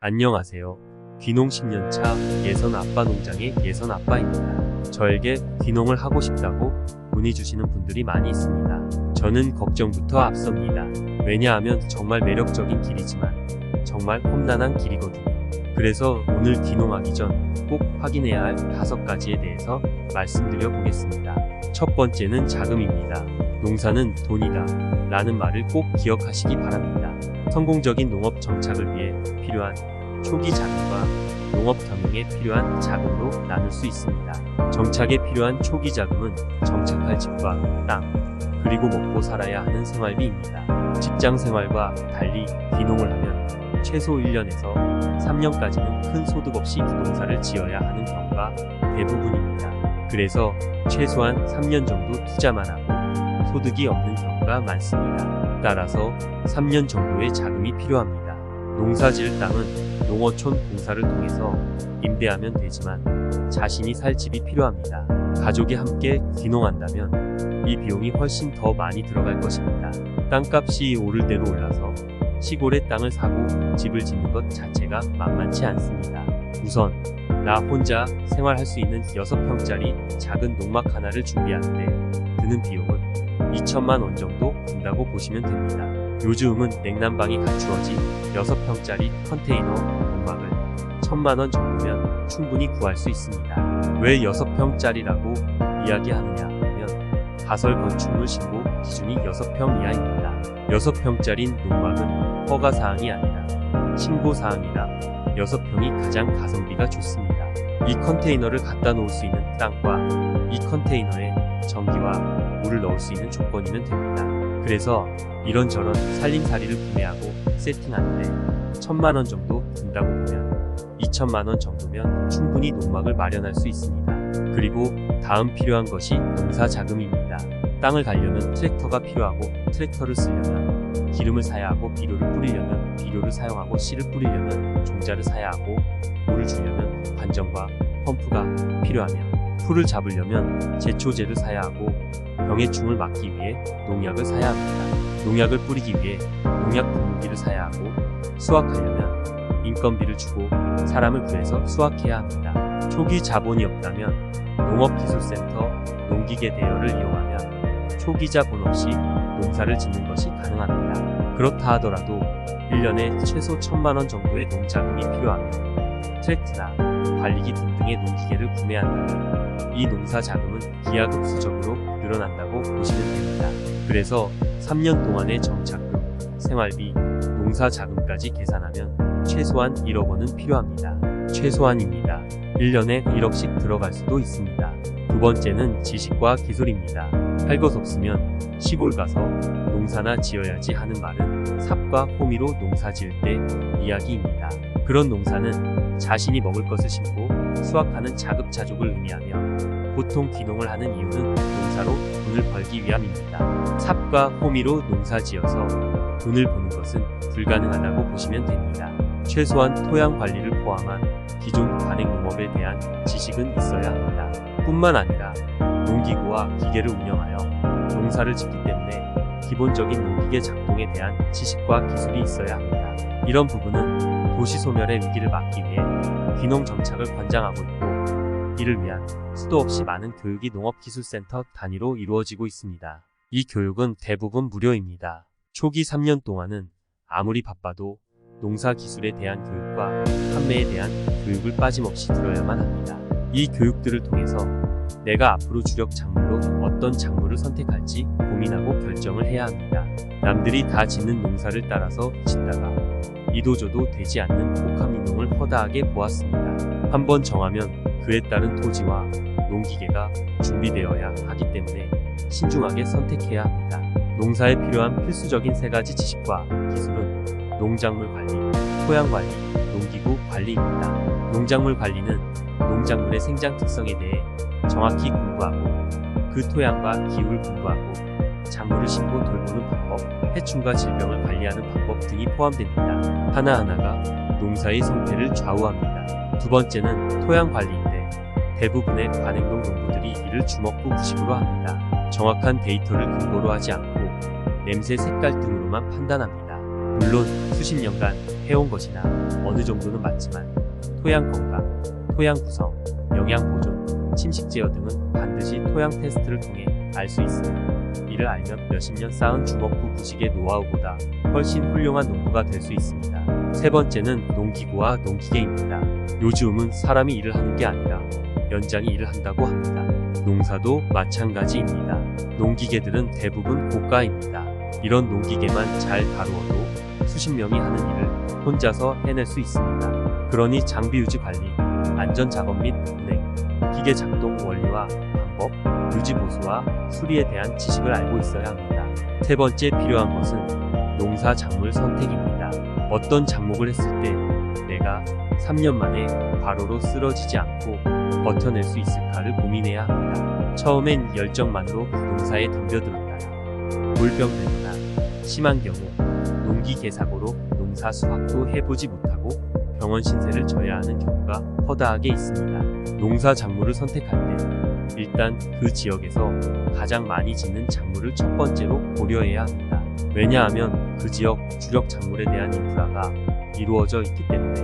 안녕하세요. 귀농 10년차 예선 아빠 농장의 예선 아빠입니다. 저에게 귀농을 하고 싶다고 문의 주시는 분들이 많이 있습니다. 저는 걱정부터 앞섭니다. 왜냐하면 정말 매력적인 길이지만 정말 험난한 길이거든요. 그래서 오늘 귀농하기 전 꼭 확인해야 할 5가지에 대해서 말씀드려 보겠습니다. 첫 번째는 자금입니다. 농사는 돈이다 라는 말을 꼭 기억하시기 바랍니다. 성공적인 농업 정착을 위해 필요한 초기 자금과 농업 경영에 필요한 자금으로 나눌 수 있습니다. 정착에 필요한 초기 자금은 정착할 집과 땅, 그리고 먹고 살아야 하는 생활비입니다. 직장 생활과 달리 귀농을 하면 최소 1년에서 3년까지는 큰 소득 없이 농사를 지어야 하는 경우가 대부분입니다. 그래서 최소한 3년 정도 투자만 하고 소득이 없는 경우가 많습니다. 따라서 3년 정도의 자금이 필요합니다. 농사 지을 땅은 농어촌 공사를 통해서 임대하면 되지만 자신이 살 집이 필요합니다. 가족이 함께 귀농한다면 이 비용이 훨씬 더 많이 들어갈 것입니다. 땅값이 오를 대로 올라서 시골에 땅을 사고 집을 짓는 것 자체가 만만치 않습니다. 우선 나 혼자 생활할 수 있는 6평짜리 작은 농막 하나를 준비하는데 드는 비용은 2천만 원 정도 든다고 보시면 됩니다. 요즘은 냉난방이 갖추어진 6평짜리 컨테이너 농막을 1천만 원 정도면 충분히 구할 수 있습니다. 왜 6평짜리라고 이야기하느냐 하면 가설 건축물 신고 기준이 6평 이하입니다. 6평짜리 농막은 허가사항이 아니라 신고사항이라 6평이 가장 가성비가 좋습니다. 이 컨테이너를 갖다 놓을 수 있는 땅과 이 컨테이너에 전기와 물을 넣을 수 있는 조건이면 됩니다. 그래서 이런저런 살림살이를 구매하고 세팅하는데 1천만 원 정도 든다고 보면 2천만 원 정도면 충분히 농막을 마련할 수 있습니다. 그리고 다음 필요한 것이 농사 자금입니다. 땅을 갈려면 트랙터가 필요하고 트랙터를 쓰려면 기름을 사야 하고 비료를 뿌리려면 비료를 사용하고 씨를 뿌리려면 종자를 사야 하고 물을 주려면 관정과 펌프가 필요하며 풀을 잡으려면 제초제를 사야 하고 병해충을 막기 위해 농약을 사야 합니다. 농약을 뿌리기 위해 농약 분무기를 사야 하고 수확하려면 인건비를 주고 사람을 구해서 수확해야 합니다. 초기 자본이 없다면 농업기술센터 농기계 대여를 이용하면 초기 자본 없이 농사를 짓는 것이 가능합니다. 그렇다 하더라도 1년에 최소 1천만 원 정도의 농자금이 필요하면 트랙터나 관리기 등등의 농기계를 구매한다면 이 농사 자금은 기하급수적으로 늘어난다고 보시면 됩니다. 그래서 3년 동안의 정착금, 생활비, 농사 자금까지 계산하면 최소한 1억 원은 필요합니다. 최소한입니다. 1년에 1억씩 들어갈 수도 있습니다. 두 번째는 지식과 기술입니다. 할 것 없으면 시골 가서 농사나 지어야지 하는 말은 삽과 호미로 농사 지을 때 이야기입니다. 그런 농사는 자신이 먹을 것을 심고 수확하는 자급자족을 의미하며 보통 귀농을 하는 이유는 농사로 돈을 벌기 위함입니다. 삽과 호미로 농사 지어서 돈을 버는 것은 불가능하다고 보시면 됩니다. 최소한 토양 관리를 포함한 기존 관행농업에 대한 지식은 있어야 합니다. 뿐만 아니라 농기구와 기계를 운영하여 농사를 짓기 때문에 기본적인 농기계 작동에 대한 지식과 기술이 있어야 합니다. 이런 부분은 도시 소멸의 위기를 막기 위해 귀농 정착을 권장하고 있고 이를 위한 수도 없이 많은 교육이 농업기술센터 단위로 이루어지고 있습니다. 이 교육은 대부분 무료입니다. 초기 3년 동안은 아무리 바빠도 농사 기술에 대한 교육과 판매에 대한 교육을 빠짐없이 들어야만 합니다. 이 교육들을 통해서 내가 앞으로 주력 작물로 어떤 작물을 선택할지 고민하고 결정을 해야 합니다. 남들이 다 짓는 농사를 따라서 짓다가 이도저도 되지 않는 복합농을 허다하게 보았습니다. 한번 정하면 그에 따른 토지와 농기계가 준비되어야 하기 때문에 신중하게 선택해야 합니다. 농사에 필요한 필수적인 3가지 지식과 기술은 농작물 관리, 토양 관리, 농기구 관리입니다. 농작물 관리는 농작물의 생장 특성에 대해 정확히 공부하고 그 토양과 기후를 공부하고 작물을 심고 돌보는 방법, 해충과 질병을 관리하는 방법 등이 포함됩니다. 하나하나가 농사의 성패를 좌우합니다. 두 번째는 토양 관리인데 대부분의 관행농 농부들이 이를 주먹구구식으로 합니다. 정확한 데이터를 근거로 하지 않고 냄새, 색깔 등으로만 판단합니다. 물론 수십 년간 해온 것이나 어느 정도는 맞지만 토양 건강, 토양 구성, 영양 보존, 침식 제어 등은 반드시 토양 테스트를 통해 알 수 있으며 이를 알면 몇십 년 쌓은 주먹구 구식의 노하우보다 훨씬 훌륭한 농부가 될 수 있습니다. 세 번째는 농기구와 농기계입니다. 요즘은 사람이 일을 하는 게 아니라 연장이 일을 한다고 합니다. 농사도 마찬가지입니다. 농기계들은 대부분 고가입니다. 이런 농기계만 잘 다루어도 수십 명이 하는 일을 혼자서 해낼 수 있습니다. 그러니 장비 유지 관리, 안전 작업 및 운행, 기계 작동 원리와 방법, 유지 보수와 수리에 대한 지식을 알고 있어야 합니다. 세 번째 필요한 것은 농사 작물 선택입니다. 어떤 작목을 했을 때 내가 3년 만에 과로로 쓰러지지 않고 버텨낼 수 있을까를 고민해야 합니다. 처음엔 열정만으로 농사에 덤벼들었다가 물병 되거나 심한 경우 농기계 사고로 농사 수확도 해보지 못하고 병원 신세를 져야 하는 경우가 허다하게 있습니다. 농사 작물을 선택할 때 일단 그 지역에서 가장 많이 짓는 작물을 첫 번째로 고려해야 합니다. 왜냐하면 그 지역 주력 작물에 대한 인프라가 이루어져 있기 때문에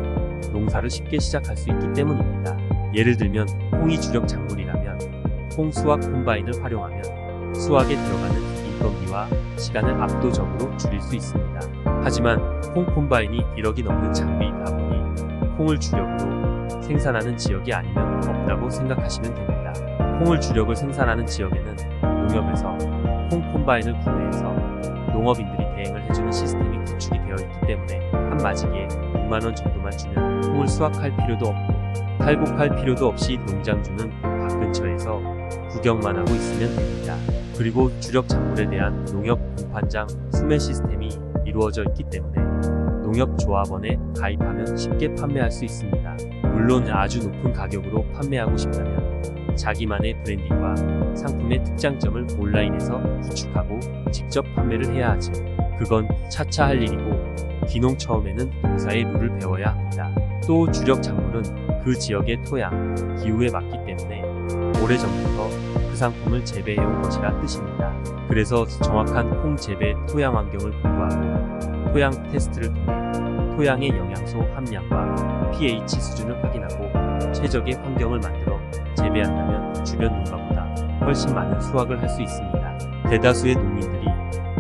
농사를 쉽게 시작할 수 있기 때문입니다. 예를 들면 콩이 주력 작물이라면 콩 수확 콤바인을 활용하면 수확에 들어가는 인건비와 시간을 압도적으로 줄일 수 있습니다. 하지만 콩 콤바인이 1억이 넘는 장비이다 보니 콩을 주력으로 생산하는 지역이 아니면 없다고 생각하시면 됩니다. 콩을 주력을 생산하는 지역에는 농협에서 콩 콤바인을 구매해서 농업인들이 대행을 해주는 시스템이 구축이 되어 있기 때문에 한 마지기에 6만원 정도만 주면 콩을 수확할 필요도 없고 탈곡할 필요도 없이 농장주는 밭 근처에서 구경만 하고 있으면 됩니다. 그리고 주력 작물에 대한 농협 공판장 수매 시스템이 이루어져 있기 때문에 농협조합원에 가입하면 쉽게 판매할 수 있습니다. 물론 아주 높은 가격으로 판매하고 싶다면 자기만의 브랜딩과 상품의 특장점을 온라인에서 구축하고 직접 판매를 해야 하죠. 그건 차차 할 일이고 귀농 처음에는 농사의 룰을 배워야 합니다. 또 주력 작물은 그 지역의 토양, 기후에 맞기 때문에 오래전부터 그 상품을 재배해온 것이라 뜻입니다. 그래서 정확한 콩 재배 토양 환경을 공부하고 토양 테스트를 통해 토양의 영양소 함량과 pH 수준을 확인하고 최적의 환경을 만들어 재배한다면 주변 농가보다 훨씬 많은 수확을 할 수 있습니다. 대다수의 농민들이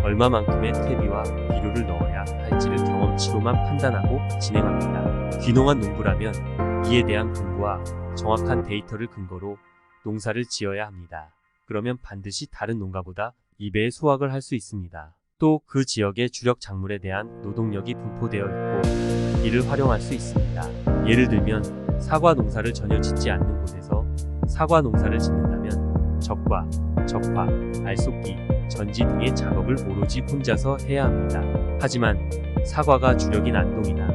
얼마만큼의 퇴비와 비료를 넣어야 할지를 경험치로만 판단하고 진행합니다. 귀농한 농부라면 이에 대한 공부와 정확한 데이터를 근거로 농사를 지어야 합니다. 그러면 반드시 다른 농가보다 2배의 수확을 할 수 있습니다. 또 그 지역의 주력 작물에 대한 노동력이 분포되어 있고 이를 활용할 수 있습니다. 예를 들면 사과 농사를 전혀 짓지 않는 곳에서 사과 농사를 짓는다면 적과, 적화, 알속기, 전지 등의 작업을 오로지 혼자서 해야 합니다. 하지만 사과가 주력인 안동이나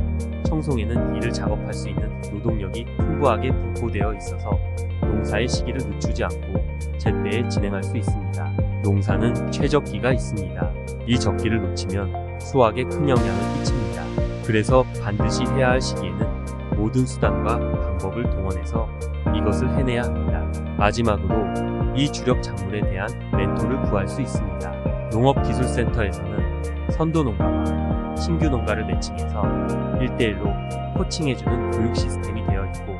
청송에는 이를 작업할 수 있는 노동력이 풍부하게 분포되어 있어서 농사의 시기를 늦추지 않고 제때에 진행할 수 있습니다. 농사는 최적기가 있습니다. 이 적기를 놓치면 수확에 큰 영향을 끼칩니다. 그래서 반드시 해야 할 시기에는 모든 수단과 방법을 동원해서 이것을 해내야 합니다. 마지막으로 이 주력 작물에 대한 멘토를 구할 수 있습니다. 농업기술센터에서는 선도 농가와 신규 농가를 매칭해서 1대1로 코칭해주는 교육 시스템이 되어 있고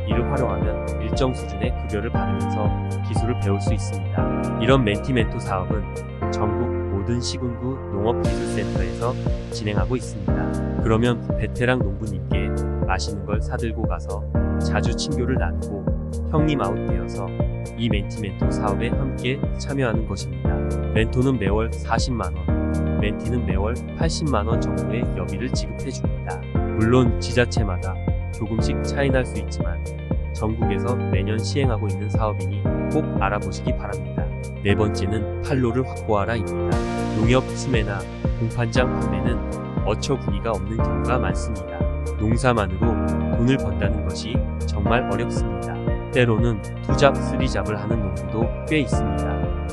이를 활용하면 일정 수준의 급여를 받으면서 기술을 배울 수 있습니다. 이런 멘티멘토 사업은 전국 모든 시군구 농업기술센터에서 진행하고 있습니다. 그러면 베테랑 농부님께 맛있는 걸 사들고 가서 자주 친교를 나누고 형님 아웃 되어서 이 멘티멘토 사업에 함께 참여하는 것입니다. 멘토는 매월 40만원, 멘티는 매월 80만원 정도의 여비를 지급해줍니다. 물론 지자체마다 조금씩 차이 날 수 있지만 전국에서 매년 시행하고 있는 사업이니 꼭 알아보시기 바랍니다. 네 번째는 판로를 확보하라입니다. 농협 수매나 공판장 판매는 어처구니가 없는 경우가 많습니다. 농사만으로 돈을 번다는 것이 정말 어렵습니다. 때로는 투잡, 쓰리잡을 하는 농부도 꽤 있습니다.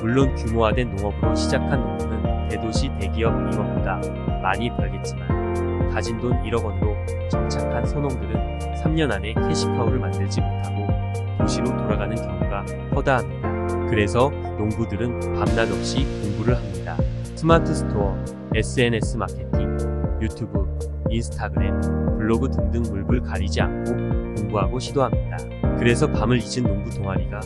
물론 규모화된 농업으로 시작한 농부는 대도시 대기업 임원보다 많이 벌겠지만 가진 돈 1억 원으로 정착한 소농들은 3년 안에 캐시카우를 만들지 못하고 도시로 돌아가는 경우가 허다합니다. 그래서 농부들은 밤낮 없이 공부를 합니다. 스마트 스토어, SNS 마케팅, 유튜브, 인스타그램, 블로그 등등 물불 가리지 않고 공부하고 시도합니다. 그래서 밤을 잊은 농부 동아리가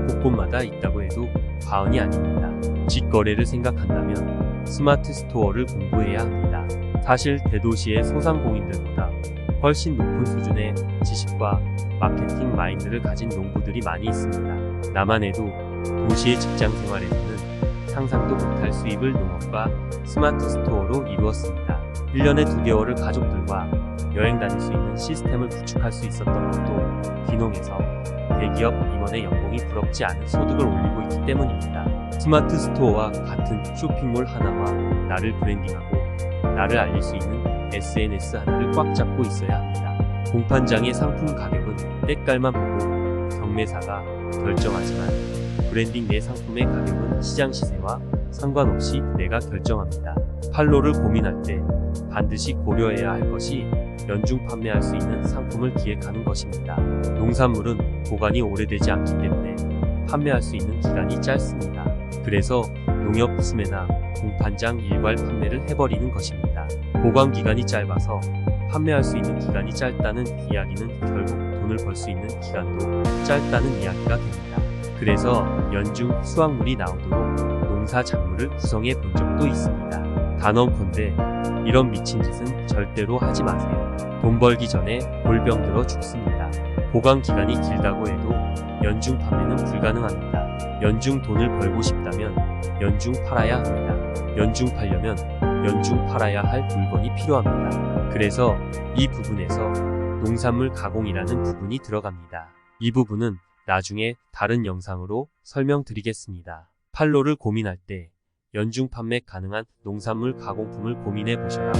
곳곳마다 있다고 해도 과언이 아닙니다. 직거래를 생각한다면 스마트 스토어를 공부해야 합니다. 사실 대도시의 소상공인들보다 훨씬 높은 수준의 지식과 마케팅 마인드를 가진 농부들이 많이 있습니다. 남한해도 도시의 직장 생활에서는 상상도 못할 수입을 농업과 스마트 스토어로 이루었습니다. 1년에 2개월을 가족들과 여행 다닐 수 있는 시스템을 구축할 수 있었던 것도 귀농에서 대기업 임원의 연봉이 부럽지 않은 소득을 올리고 있기 때문입니다. 스마트 스토어와 같은 쇼핑몰 하나와 나를 브랜딩하고 나를 알릴 수 있는 SNS 하나를 꽉 잡고 있어야 합니다. 공판장의 상품 가격은 때깔만 보고 경매사가 결정하지만 브랜딩 내 상품의 가격은 시장 시세와 상관없이 내가 결정합니다. 판로를 고민할 때 반드시 고려해야 할 것이 연중 판매할 수 있는 상품을 기획하는 것입니다. 농산물은 보관이 오래되지 않기 때문에 판매할 수 있는 기간이 짧습니다. 그래서 농협 스매나 공판장 일괄 판매를 해버리는 것입니다. 보관 기간이 짧아서 판매할 수 있는 기간이 짧다는 이야기는 결국 돈을 벌 수 있는 기간도 짧다는 이야기가 됩니다. 그래서 연중 수확물이 나오도록 농사 작물을 구성해 본 적도 있습니다. 단언컨대 이런 미친 짓은 절대로 하지 마세요. 돈 벌기 전에 골병 들어 죽습니다. 보관 기간이 길다고 해도 연중 판매는 불가능합니다. 연중 돈을 벌고 싶다면 연중 팔아야 합니다. 연중 팔려면 연중 팔아야 할 물건이 필요합니다. 그래서 이 부분에서 농산물 가공이라는 부분이 들어갑니다. 이 부분은 나중에 다른 영상으로 설명드리겠습니다. 판로를 고민할 때 연중 판매 가능한 농산물 가공품을 고민해 보셔라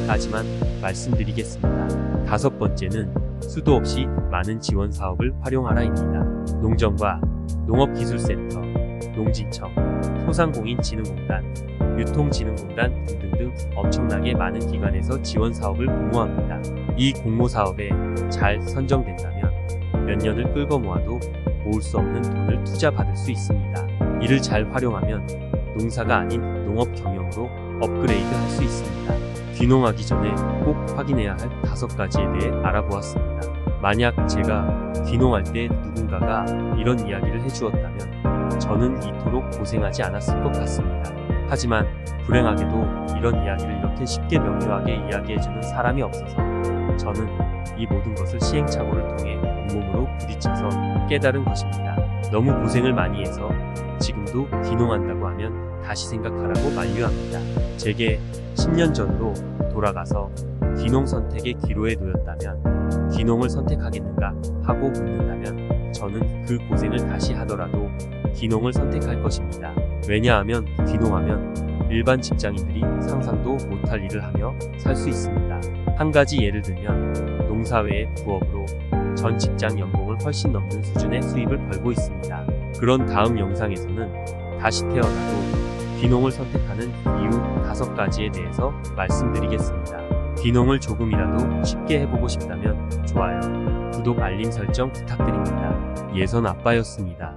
까지만 말씀드리겠습니다. 다섯 번째는 수도 없이 많은 지원 사업을 활용하라입니다. 농정과 농업기술센터, 농진청, 소상공인진흥공단, 유통진흥공단 등등등 엄청나게 많은 기관에서 지원 사업을 공모합니다. 이 공모 사업에 잘 선정된다면 몇 년을 끌고 모아도 모을 수 없는 돈을 투자받을 수 있습니다. 이를 잘 활용하면 농사가 아닌 농업 경영으로 업그레이드 할 수 있습니다. 귀농하기 전에 꼭 확인해야 할 5가지에 대해 알아보았습니다. 만약 제가 귀농할 때 누군가가 이런 이야기를 해주었다면 저는 이토록 고생하지 않았을 것 같습니다. 하지만 불행하게도 이런 이야기를 이렇게 쉽게 명료하게 이야기해주는 사람이 없어서 저는 이 모든 것을 시행착오를 통해 온몸으로 부딪혀서 깨달은 것입니다. 너무 고생을 많이 해서 지금도 귀농한다고 하면 다시 생각하라고 만류합니다. 제게 10년 전으로 돌아가서 귀농 선택의 기로에 놓였다면 귀농을 선택하겠는가 하고 묻는다면 저는 그 고생을 다시 하더라도 귀농을 선택할 것입니다. 왜냐하면 귀농하면 일반 직장인들이 상상도 못할 일을 하며 살 수 있습니다. 한 가지 예를 들면 농사 외의 부업으로 전 직장 연봉을 훨씬 넘는 수준의 수입을 벌고 있습니다. 그런 다음 영상에서는 다시 태어나도 귀농을 선택하는 이유 5가지에 대해서 말씀드리겠습니다. 귀농을 조금이라도 쉽게 해보고 싶다면 좋아요, 구독, 알림 설정 부탁드립니다. 예선 아빠였습니다.